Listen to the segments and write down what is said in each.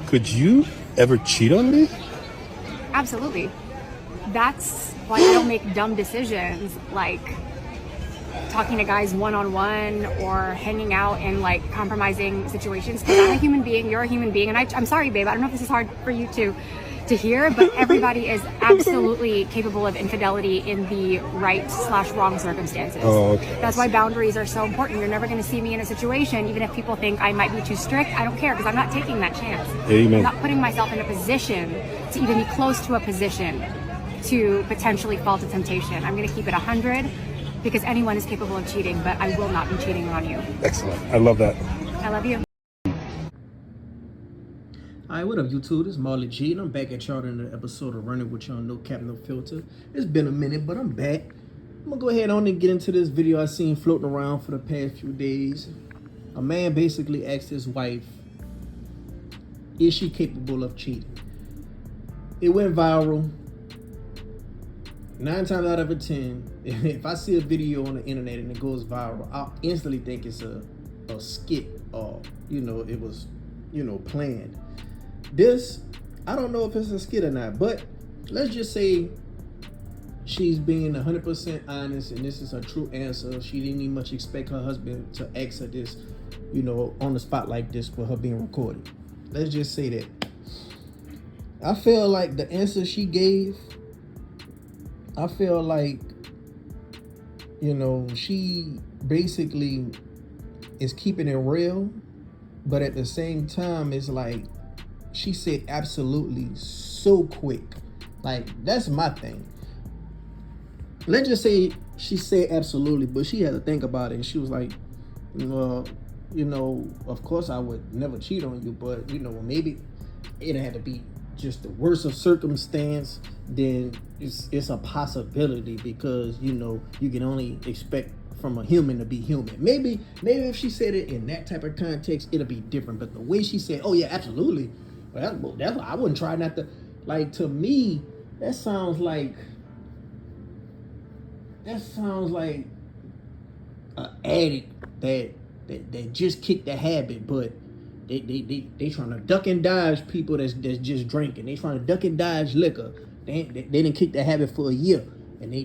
Could you ever cheat on me? Absolutely. That's why I don't make dumb decisions like talking to guys one-on-one or hanging out in like compromising situations, because I'm a human being, you're a human being, and I'm sorry, babe, I don't know if this is hard for you to hear, but everybody is absolutely capable of infidelity in the right/wrong circumstances. Oh, okay. That's why boundaries are so important. You're never going to see me in a situation, even if people think I might be too strict, I don't care, because I'm not taking that chance. Amen. I'm not putting myself in a position to even be close to a position to potentially fall to temptation. I'm going to keep it 100, because anyone is capable of cheating, but I will not be cheating on you. Excellent. I love that. I love you. Alright, what up YouTube? This is Marley G, and I'm back at y'all in another episode of Running with Y'all No Cap No Filter. It's been a minute, but I'm back. I'm gonna go ahead on and get into this video I seen floating around for the past few days. A man basically asked his wife, is she capable of cheating? It went viral. 9 times out of 10, if I see a video on the internet and it goes viral, I'll instantly think it's a skit, or it was planned. This, I don't know if it's a skit or not, but let's just say she's being 100% honest and this is her true answer. She didn't even much expect her husband to ask her this, on the spot like this with her being recorded. Let's just say that. I feel like the answer she gave, I feel like, she basically is keeping it real, but at the same time, it's like, she said absolutely so quick. Like, that's my thing. Let's just say she said absolutely, but she had to think about it. And she was like, well, of course I would never cheat on you, but, maybe it had to be just the worst of circumstance. Then it's a possibility, because, you can only expect from a human to be human. Maybe if she said it in that type of context, it'll be different. But the way she said, oh yeah, absolutely. Well, that's I wouldn't try not to. Like, to me, that sounds like an addict that just kicked the habit, but they trying to duck and dodge people that's just drinking. They trying to duck and dodge liquor. They didn't kick the habit for a year, and they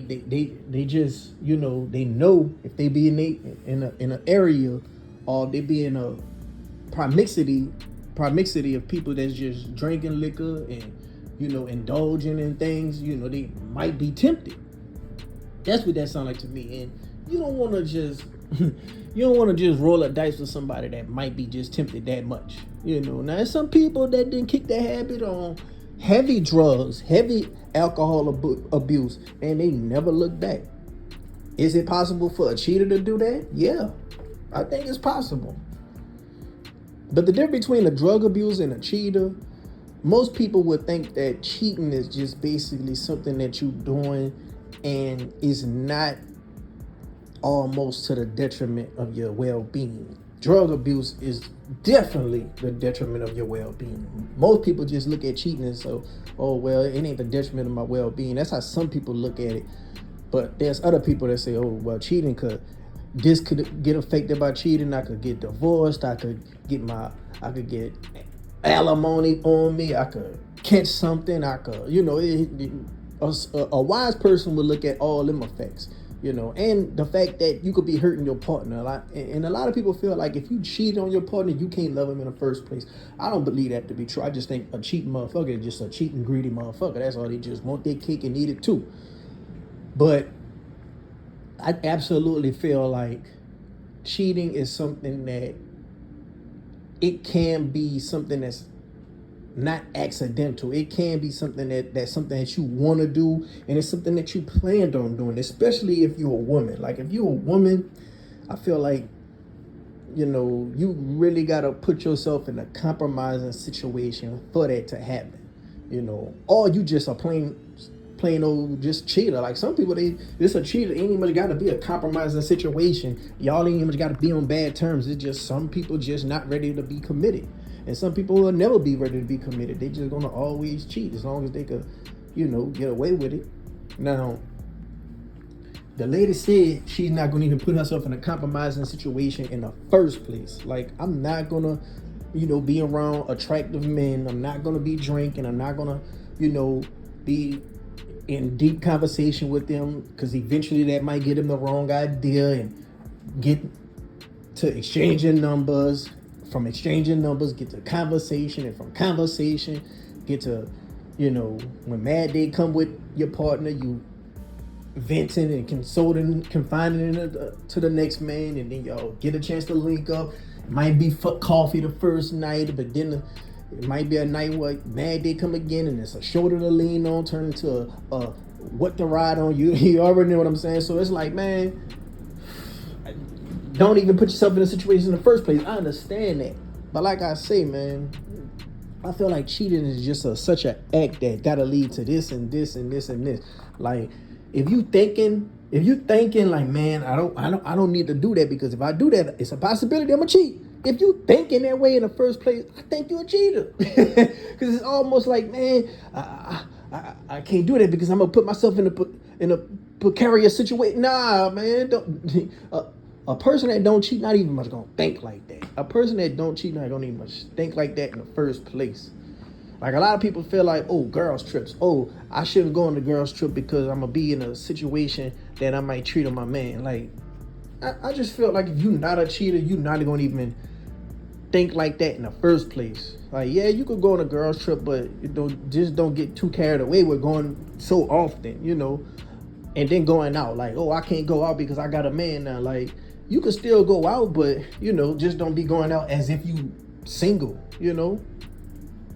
just they know if they be in an area, or they be in a proximity of people that's just drinking liquor and indulging in things, they might be tempted. That's what that sounds like to me. And you don't want to just roll a dice with somebody that might be just tempted that much. Now there's some people that didn't kick the habit on heavy drugs, heavy alcohol abuse, and they never look back. Is it possible for a cheater to do that? Yeah, I think it's possible. But the difference between a drug abuser and a cheater, most people would think that cheating is just basically something that you're doing and is not almost to the detriment of your well-being. Drug abuse is definitely the detriment of your well-being. Most people just look at cheating and say, oh, well, it ain't the detriment of my well-being. That's how some people look at it. But there's other people that say, oh, well, cheating could get affected by cheating. I could get divorced. I could get alimony on me. I could catch something. I could, a wise person would look at all them effects, and the fact that you could be hurting your partner a lot. And a lot of people feel like if you cheat on your partner, you can't love him in the first place. I don't believe that to be true. I just think a cheating motherfucker is just a cheating, greedy motherfucker. That's all. They just want their cake and eat it too. But I absolutely feel like cheating is something that it can be something that's not accidental. It can be something that's something that you want to do, and it's something that you planned on doing, especially if you're a woman. Like, if you're a woman, I feel like, you really got to put yourself in a compromising situation for that to happen, or you just a plain old just cheater. Like, some people, this a cheater ain't even got to be a compromising situation. Y'all ain't even got to be on bad terms. It's just some people just not ready to be committed. And some people will never be ready to be committed. They just gonna always cheat as long as they could, get away with it. Now, the lady said she's not gonna even put herself in a compromising situation in the first place. Like, I'm not gonna be around attractive men. I'm not gonna be drinking. I'm not gonna, be in deep conversation with them, because eventually that might get them the wrong idea and get to exchanging numbers. From exchanging numbers, get to conversation, and from conversation, get to, when mad day come with your partner, you venting and consoling, confiding to the next man, and then y'all get a chance to link up. It might be for coffee the first night, but then it might be a night where mad day come again, and it's a shoulder to lean on, turn into a what to ride on. You already know what I'm saying. So it's like, man, don't even put yourself in a situation in the first place. I understand that, but like I say, man, I feel like cheating is just such an act that gotta lead to this and this and this and this. Like, if you thinking like, man, I don't need to do that, because if I do that, it's a possibility I'm gonna cheat. If you thinking that way in the first place, I think you're a cheater. Because it's almost like, man, I can't do that because I'm gonna put myself in a precarious situation. Nah, man, don't. A person that don't cheat not even much gonna think like that. A person that don't cheat not gonna even much think like that in the first place. Like, a lot of people feel like, oh, girls trips. Oh, I shouldn't go on the girls trip because I'm gonna be in a situation that I might treat on my man. Like, I just feel like if you're not a cheater, you're not gonna even think like that in the first place. Like, yeah, you could go on a girls trip, but don't get too carried away with going so often, and then going out. Like, oh, I can't go out because I got a man now. Like, you could still go out, but just don't be going out as if you single.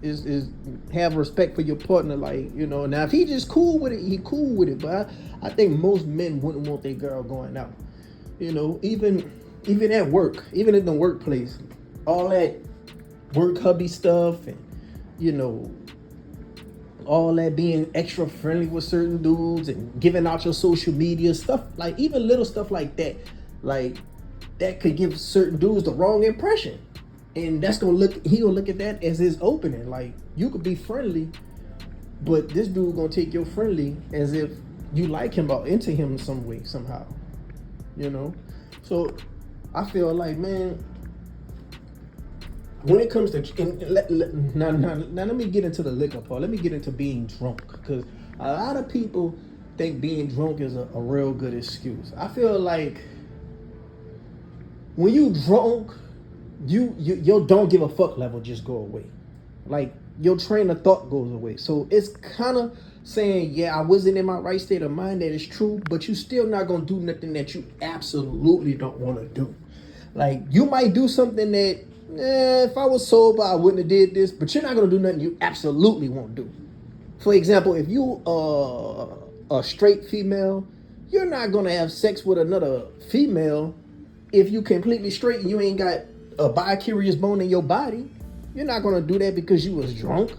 Is have respect for your partner. Like, now if he just cool with it, he cool with it. But I think most men wouldn't want their girl going out. Even at work, even in the workplace, all that work hubby stuff, and all that being extra friendly with certain dudes and giving out your social media stuff, like even little stuff like that, like that could give certain dudes the wrong impression. And he gonna look at that as his opening. Like, you could be friendly, but this dude gonna take your friendly as if you like him or into him in some way, somehow. So I feel like, man, when it comes to now let me get into the liquor part. Let me get into being drunk, because a lot of people think being drunk is a real good excuse. I feel like when you drunk, your don't give a fuck level just go away. Like, your train of thought goes away. So it's kind of saying, yeah, I wasn't in my right state of mind. That is true, but you still not gonna do nothing that you absolutely don't want to do. Like, you might do something that, if I was sober, I wouldn't have did this, but you're not gonna do nothing you absolutely won't do. For example, if you a straight female, you're not gonna have sex with another female if you completely straight and you ain't got a bi-curious bone in your body. You're not gonna do that because you was drunk.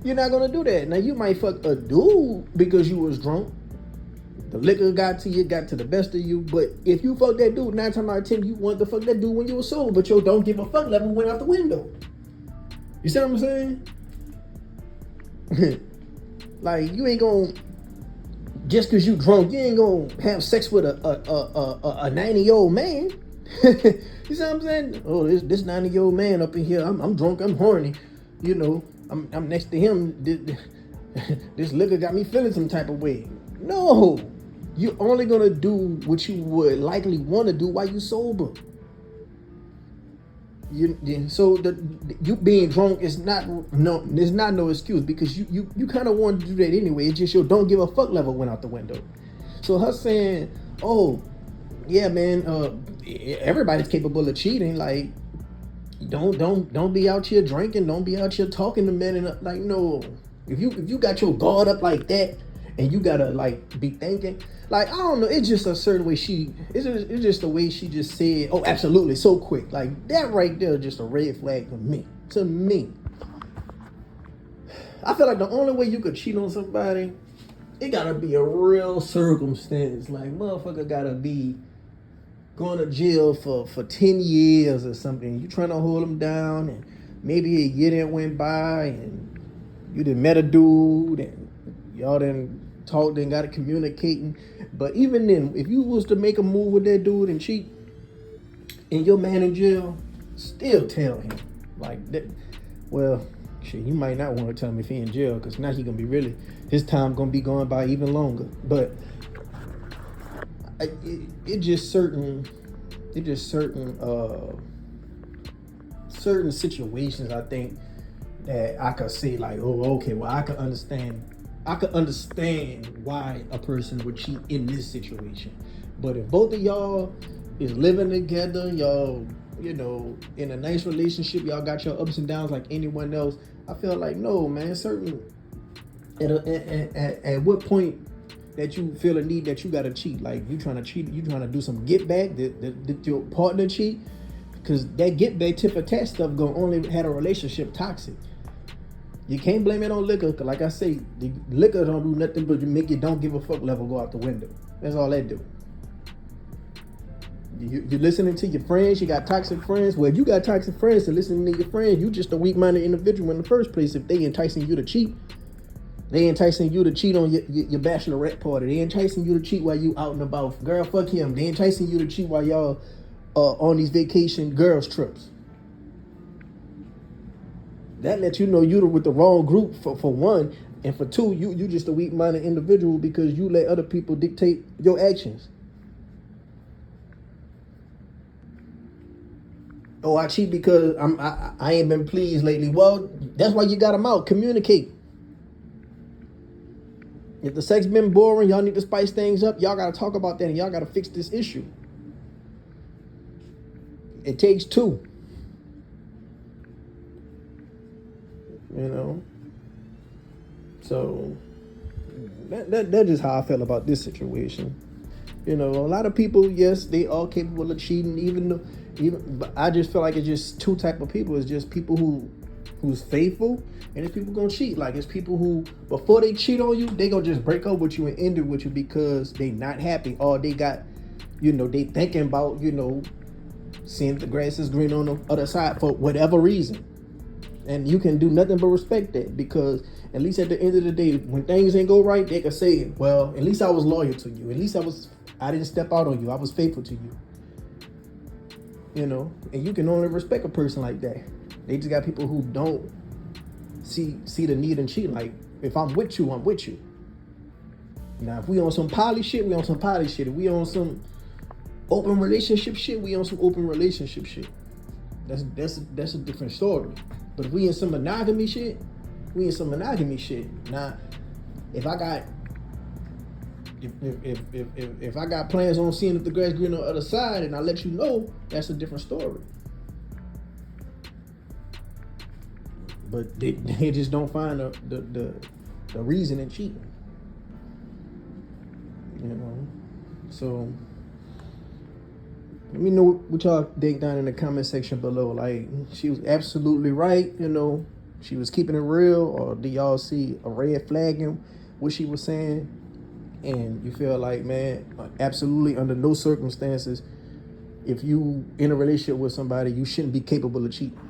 You're not gonna do that. Now, you might fuck a dude because you was drunk. The liquor got to the best of you. But if you fuck that dude, 9 times out of 10, you want to fuck that dude when you were sober, but your don't give a fuck level went out the window. You see what I'm saying? Like, you ain't gonna, just because you drunk, you ain't gonna have sex with a 90-year-old man. You see what I'm saying? Oh, this 90-year-old man up in here, I'm drunk, I'm horny. I'm next to him. This liquor got me feeling some type of way. No, you're only gonna do what you would likely want to do while you sober. You being drunk is not no excuse, because you kind of want to do that anyway. It's just your don't give a fuck level went out the window. So her saying, oh yeah, man, everybody's capable of cheating. Like, don't be out here drinking. Don't be out here talking to men. And like, no, if you got your guard up like that, and you gotta like be thinking, like, I don't know, it's just a certain way it's just the way she just said, oh, absolutely, so quick. Like, that right there is just a red flag to me. I feel like the only way you could cheat on somebody, it gotta be a real circumstance. Like, motherfucker gotta be going to jail for 10 years or something. You trying to hold them down, and maybe a year that went by, and you done met a dude, and y'all done talked and got it communicating. But even then, if you was to make a move with that dude and cheat, and your man in jail, still tell him like that. Well, shit, you might not want to tell him if he in jail, because now he gonna be really, his time gonna be going by even longer. But it just certain certain situations, I think, that I could say like, oh, okay, well, I could understand why a person would cheat in this situation. But if both of y'all is living together, y'all, you know, in a nice relationship, y'all got your ups and downs like anyone else, I feel like, no, man, at what point that you feel a need that you gotta cheat? Like, you trying to cheat, you trying to do some get back, that your partner cheat? Because that get back tip for tat stuff gonna only had a relationship toxic. You can't blame it on liquor, because like I say, the liquor don't do nothing but make your don't give a fuck level go out the window. That's all that do. You're listening to your friends, you got toxic friends. Well, if you got toxic friends and listening to your friends, you just a weak-minded individual in the first place. If they enticing you to cheat, they enticing you to cheat on your bachelorette party. They enticing you to cheat while you out and about. Girl, fuck him. They enticing you to cheat while y'all on these vacation girls trips. That lets you know you're with the wrong group for one, and for two, you just a weak-minded individual because you let other people dictate your actions. Oh, I cheat because I ain't been pleased lately. Well, that's why you got them out. Communicate. If the sex been boring, y'all need to spice things up. Y'all got to talk about that, and y'all got to fix this issue. It takes two. You know? So, that's just how I feel about this situation. You know, a lot of people, yes, they are capable of cheating, but I just feel like it's just two type of people. It's just people who's faithful, and it's people gonna cheat. Like, it's people who, before they cheat on you, they gonna just break up with you and end it with you because they not happy, or they got, you know, they thinking about, you know, seeing if the grass is green on the other side for whatever reason. And you can do nothing but respect that, because at least at the end of the day, when things ain't go right, they can say, well, at least I was loyal to you. At least I didn't step out on you. I was faithful to you. You know, and you can only respect a person like that. They just got people who don't see the need in cheating. Like, if I'm with you, I'm with you. Now, if we on some poly shit, we on some poly shit. If we on some open relationship shit, we on some open relationship shit. That's a different story. But if we in some monogamy shit, we in some monogamy shit. Now, if I got plans on seeing if the grass green on the other side, and I let you know, that's a different story. But they just don't find the reason in cheating. You know, so let me know what y'all think down in the comment section below. Like, she was absolutely right, you know, she was keeping it real, or do y'all see a red flag in what she was saying? And you feel like, man, absolutely under no circumstances, if you in a relationship with somebody, you shouldn't be capable of cheating.